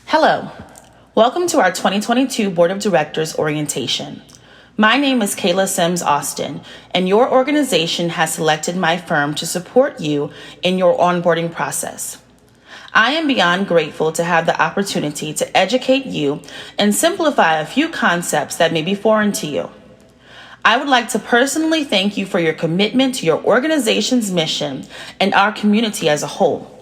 Hello, welcome to our 2022 Board of Directors orientation. My name is Kayla Sims Austin, and your organization has selected my firm to support you in your onboarding process. I am beyond grateful to have the opportunity to educate you and simplify a few concepts that may be foreign to you. I would like to personally thank you for your commitment to your organization's mission and our community as a whole.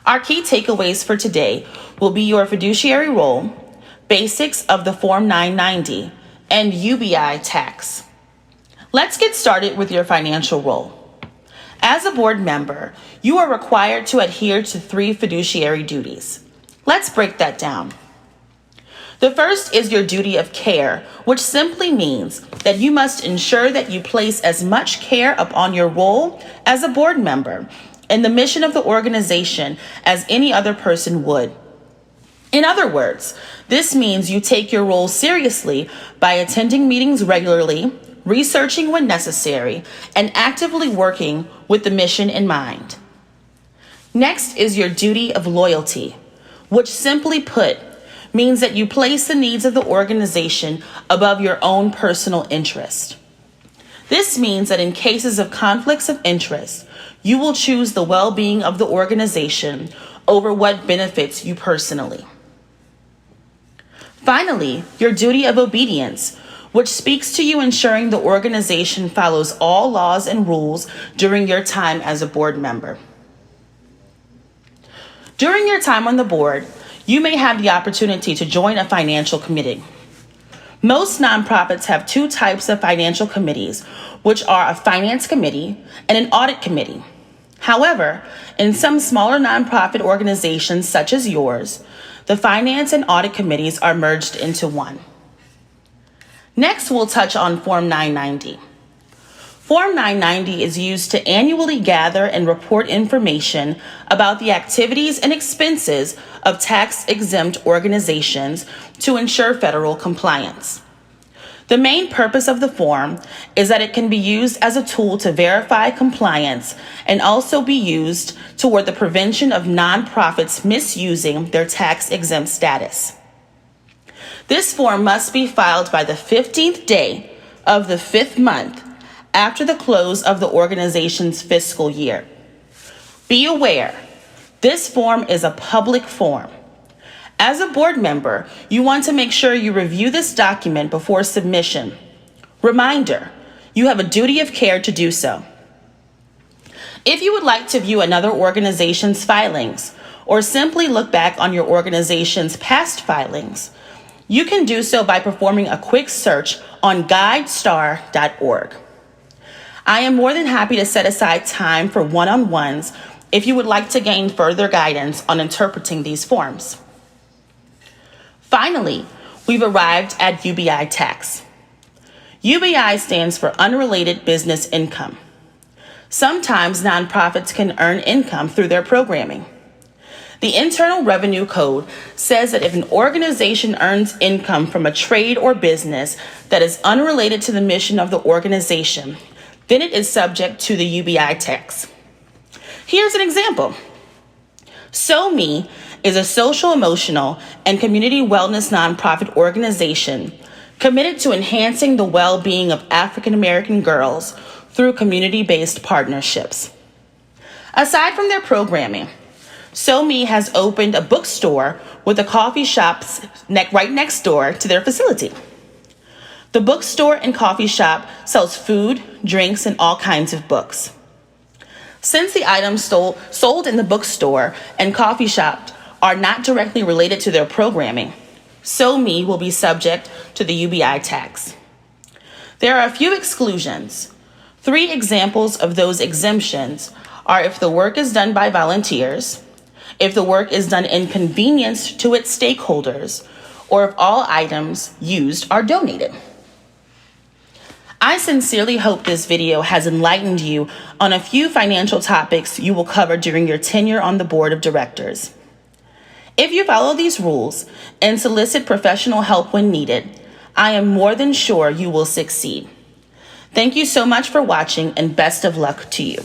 Our key takeaways for today will be your fiduciary role, basics of the Form 990, and UBI tax. Let's get started with your financial role. As a board member, you are required to adhere to 3 fiduciary duties. Let's break that down. The first is your duty of care, which simply means that you must ensure that you place as much care upon your role as a board member and the mission of the organization as any other person would. In other words, this means you take your role seriously by attending meetings regularly, researching when necessary, and actively working with the mission in mind. Next is your duty of loyalty, which simply put means that you place the needs of the organization above your own personal interest. This means that in cases of conflicts of interest, you will choose the well-being of the organization over what benefits you personally. Finally, your duty of obedience, which speaks to you ensuring the organization follows all laws and rules during your time as a board member. During your time on the board, you may have the opportunity to join a financial committee. Most nonprofits have 2 types of financial committees, which are a finance committee and an audit committee. However, in some smaller nonprofit organizations such as yours, the finance and audit committees are merged into one. Next, we'll touch on Form 990. Form 990 is used to annually gather and report information about the activities and expenses of tax-exempt organizations to ensure federal compliance. The main purpose of the form is that it can be used as a tool to verify compliance and also be used toward the prevention of nonprofits misusing their tax-exempt status. This form must be filed by the 15th day of the 5th month after the close of the organization's fiscal year. Be aware, this form is a public form. As a board member, you want to make sure you review this document before submission. Reminder, you have a duty of care to do so. If you would like to view another organization's filings or simply look back on your organization's past filings, you can do so by performing a quick search on guidestar.org. I am more than happy to set aside time for one-on-ones if you would like to gain further guidance on interpreting these forms. Finally, we've arrived at UBI tax. UBI stands for Unrelated Business Income. Sometimes nonprofits can earn income through their programming. The Internal Revenue Code says that if an organization earns income from a trade or business that is unrelated to the mission of the organization, then it is subject to the UBI tax. Here's an example. SoMe is a social, emotional, and community wellness nonprofit organization committed to enhancing the well-being of African American girls through community-based partnerships. Aside from their programming, SoMe has opened a bookstore with a coffee shop right next door to their facility. The bookstore and coffee shop sells food, drinks, and all kinds of books. Since the items sold in the bookstore and coffee shop are not directly related to their programming, SoMe will be subject to the UBI tax. There are a few exclusions. 3 examples of those exemptions are if the work is done by volunteers, if the work is done in convenience to its stakeholders, or if all items used are donated. I sincerely hope this video has enlightened you on a few financial topics you will cover during your tenure on the board of directors. If you follow these rules and solicit professional help when needed, I am more than sure you will succeed. Thank you so much for watching, and best of luck to you.